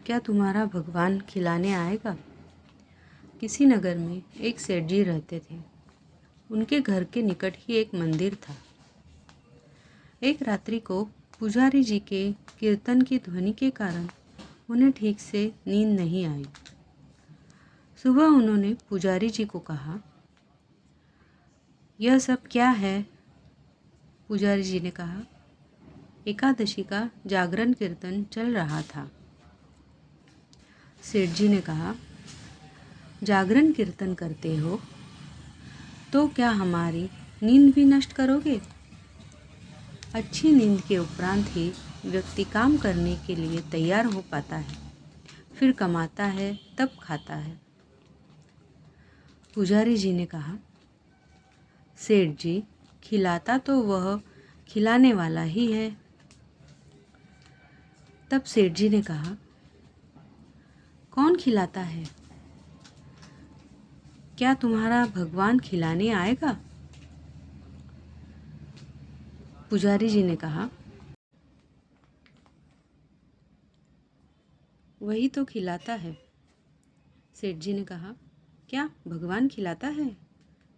क्या तुम्हारा भगवान खिलाने आएगा? किसी नगर में एक सेठ जी रहते थे। उनके घर के निकट ही एक मंदिर था। एक रात्रि को पुजारी जी के कीर्तन की ध्वनि के कारण उन्हें ठीक से नींद नहीं आई। सुबह उन्होंने पुजारी जी को कहा, यह सब क्या है? पुजारी जी ने कहा, एकादशी का जागरण कीर्तन चल रहा था। सेठ जी ने कहा, जागरण कीर्तन करते हो तो क्या हमारी नींद भी नष्ट करोगे? अच्छी नींद के उपरांत ही व्यक्ति काम करने के लिए तैयार हो पाता है, फिर कमाता है, तब खाता है। पुजारी जी ने कहा, सेठ जी, खिलाता तो वह खिलाने वाला ही है। तब सेठ जी ने कहा, कौन खिलाता है? क्या तुम्हारा भगवान खिलाने आएगा? पुजारी जी ने कहा, वही तो खिलाता है। सेठ जी ने कहा, क्या भगवान खिलाता है?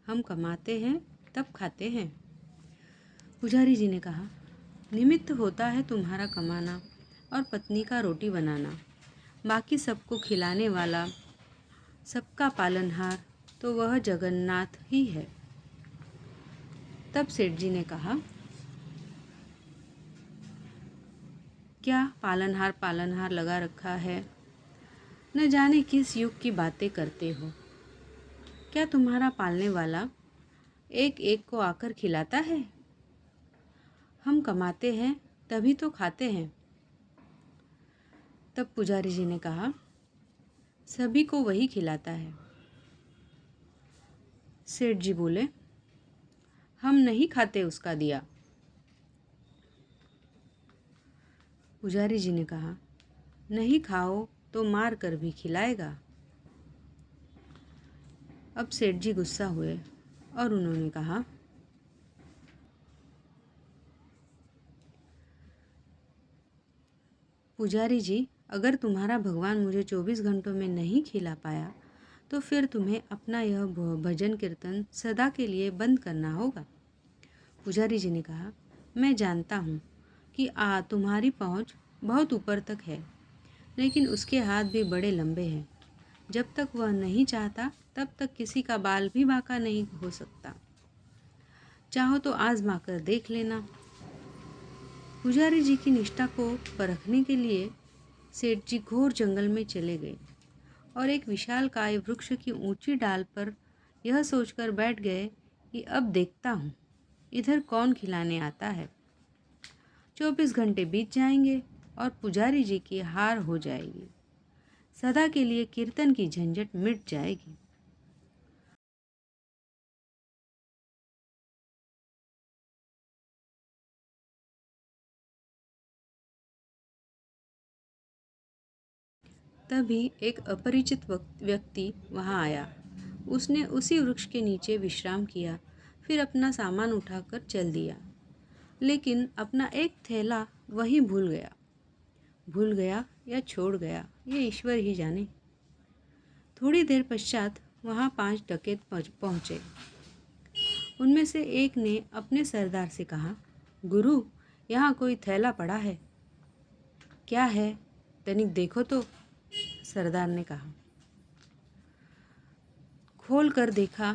हम कमाते हैं, तब खाते हैं। पुजारी जी ने कहा, निमित्त होता है तुम्हारा कमाना और पत्नी का रोटी बनाना, बाकी सबको खिलाने वाला, सबका पालनहार तो वह जगन्नाथ ही है। तब सेठ जी ने कहा, क्या पालनहार पालनहार लगा रखा है? न जाने किस युग की बातें करते हो। क्या तुम्हारा पालने वाला एक एक को आकर खिलाता है? हम कमाते हैं तभी तो खाते हैं। तब पुजारी जी ने कहा, सभी को वही खिलाता है। सेठ जी बोले, हम नहीं खाते उसका दिया। पुजारी जी ने कहा, नहीं खाओ तो मार कर भी खिलाएगा। अब सेठ जी गुस्सा हुए और उन्होंने कहा, पुजारी जी, अगर तुम्हारा भगवान मुझे 24 घंटों में नहीं खिला पाया तो फिर तुम्हें अपना यह भजन कीर्तन सदा के लिए बंद करना होगा। पुजारी जी ने कहा, मैं जानता हूँ कि तुम्हारी पहुँच बहुत ऊपर तक है, लेकिन उसके हाथ भी बड़े लंबे हैं। जब तक वह नहीं चाहता तब तक किसी का बाल भी बांका नहीं हो सकता। चाहो तो आजमा कर देख लेना। पुजारी जी की निष्ठा को परखने के लिए सेठ जी घोर जंगल में चले गए और एक विशालकाय वृक्ष की ऊंची डाल पर यह सोचकर बैठ गए कि अब देखता हूँ इधर कौन खिलाने आता है। 24 घंटे बीत जाएंगे और पुजारी जी की हार हो जाएगी। सदा के लिए कीर्तन की झंझट मिट जाएगी। तभी एक अपरिचित व्यक्ति वहां आया। उसने उसी वृक्ष के नीचे विश्राम किया, फिर अपना सामान उठाकर चल दिया, लेकिन अपना एक थैला वहीं भूल गया या छोड़ गया, ये ईश्वर ही जाने। थोड़ी देर पश्चात वहां 5 डकैत पहुंचे। उनमें से एक ने अपने सरदार से कहा, गुरु, यहाँ कोई थैला पड़ा है। क्या है, तनिक देखो तो, सरदार ने कहा। खोल कर देखा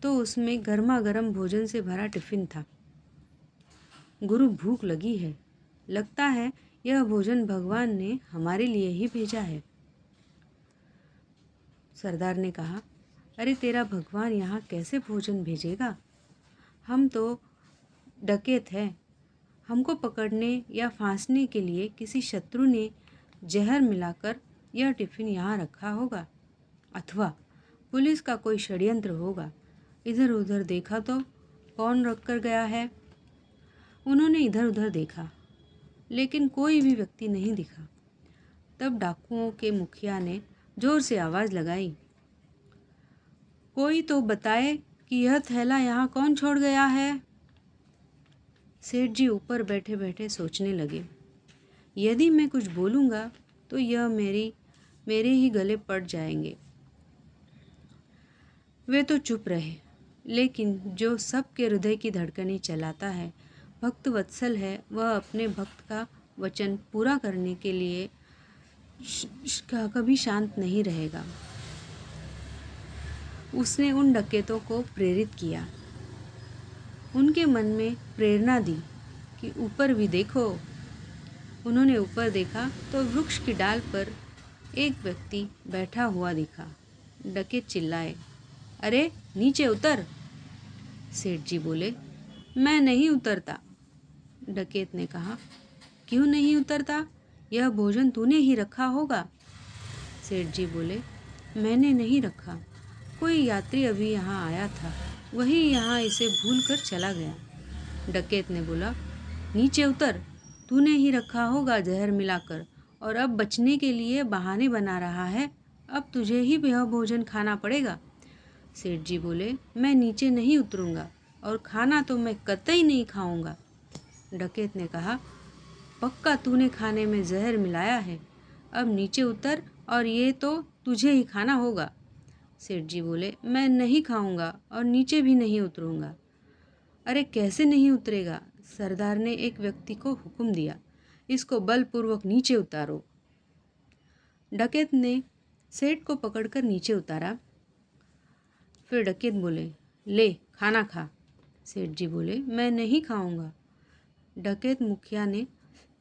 तो उसमें गर्मा गर्म भोजन से भरा टिफिन था। गुरु, भूख लगी है, लगता है यह भोजन भगवान ने हमारे लिए ही भेजा है। सरदार ने कहा, अरे तेरा भगवान यहाँ कैसे भोजन भेजेगा? हम तो डकैत हैं। हमको पकड़ने या फांसने के लिए किसी शत्रु ने जहर मिलाकर यह टिफिन यहाँ रखा होगा, अथवा पुलिस का कोई षड्यंत्र होगा। इधर उधर देखा तो कौन रख कर गया है? उन्होंने इधर उधर देखा, लेकिन कोई भी व्यक्ति नहीं दिखा। तब डाकुओं के मुखिया ने जोर से आवाज़ लगाई, कोई तो बताए कि यह थैला यहाँ कौन छोड़ गया है। सेठ जी ऊपर बैठे बैठे सोचने लगे, यदि मैं कुछ बोलूँगा तो यह मेरे ही गले पड़ जाएंगे। वे तो चुप रहे, लेकिन जो सबके हृदय की धड़कनें चलाता है, भक्त वत्सल है, वह अपने भक्त का वचन पूरा करने के लिए कभी शांत नहीं रहेगा। उसने उन डकैतों को प्रेरित किया, उनके मन में प्रेरणा दी कि ऊपर भी देखो। उन्होंने ऊपर देखा तो वृक्ष की डाल पर एक व्यक्ति बैठा हुआ दिखा। डकैत चिल्लाए, अरे नीचे उतर। सेठ जी बोले, मैं नहीं उतरता। डकैत ने कहा, क्यों नहीं उतरता? यह भोजन तूने ही रखा होगा। सेठ जी बोले, मैंने नहीं रखा, कोई यात्री अभी यहाँ आया था, वही यहाँ इसे भूल कर चला गया। डकैत ने बोला, नीचे उतर, तूने ही रखा होगा जहर मिलाकर, और अब बचने के लिए बहाने बना रहा है। अब तुझे ही यह भोजन खाना पड़ेगा। सेठ जी बोले, मैं नीचे नहीं उतरूंगा, और खाना तो मैं कतई नहीं खाऊंगा। डकैत ने कहा, पक्का तूने खाने में जहर मिलाया है। अब नीचे उतर, और ये तो तुझे ही खाना होगा। सेठ जी बोले, मैं नहीं खाऊंगा और नीचे भी नहीं उतरूंगा। अरे कैसे नहीं उतरेगा? सरदार ने एक व्यक्ति को हुक्म दिया, इसको बलपूर्वक नीचे उतारो। डकैत ने सेठ को पकड़कर नीचे उतारा। फिर डकैत बोले, ले खाना खा। सेठ जी बोले, मैं नहीं खाऊंगा। डकैत मुखिया ने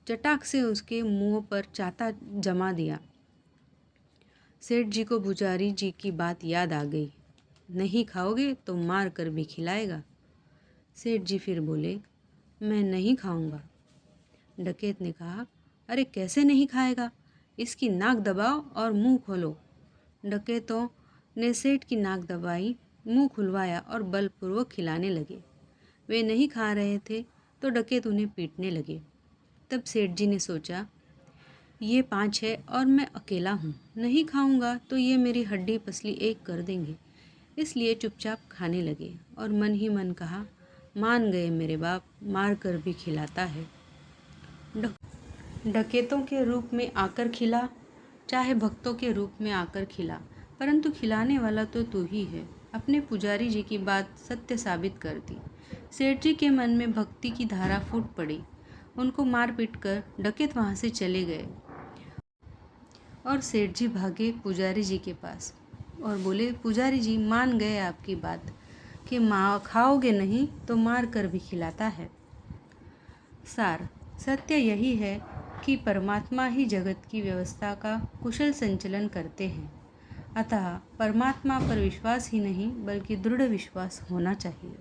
चटाक से उसके मुंह पर चाता जमा दिया। सेठ जी को पुजारी जी की बात याद आ गई, नहीं खाओगे तो मार कर भी खिलाएगा। सेठ जी फिर बोले, मैं नहीं खाऊंगा। डकैत ने कहा, अरे कैसे नहीं खाएगा? इसकी नाक दबाओ और मुंह खोलो। डकैतों ने सेठ की नाक दबाई, मुंह खुलवाया और बलपूर्वक खिलाने लगे। वे नहीं खा रहे थे तो डकैत उन्हें पीटने लगे। तब सेठ जी ने सोचा, ये 5 है और मैं अकेला हूँ, नहीं खाऊंगा तो ये मेरी हड्डी पसली एक कर देंगे। इसलिए चुपचाप खाने लगे और मन ही मन कहा, मान गए मेरे बाप, मार कर भी खिलाता है। डकैतों के रूप में आकर खिला, चाहे भक्तों के रूप में आकर खिला, परंतु खिलाने वाला तो तू ही है। अपने पुजारी जी की बात सत्य साबित कर दी। सेठ जी के मन में भक्ति की धारा फूट पड़ी। उनको मार पीट कर डकैत वहाँ से चले गए और सेठ जी भागे पुजारी जी के पास और बोले, पुजारी जी मान गए आपकी बात कि माँ खाओगे नहीं तो मार कर भी खिलाता है। सार सत्य यही है कि परमात्मा ही जगत की व्यवस्था का कुशल संचालन करते हैं। अतः परमात्मा पर विश्वास ही नहीं बल्कि दृढ़ विश्वास होना चाहिए।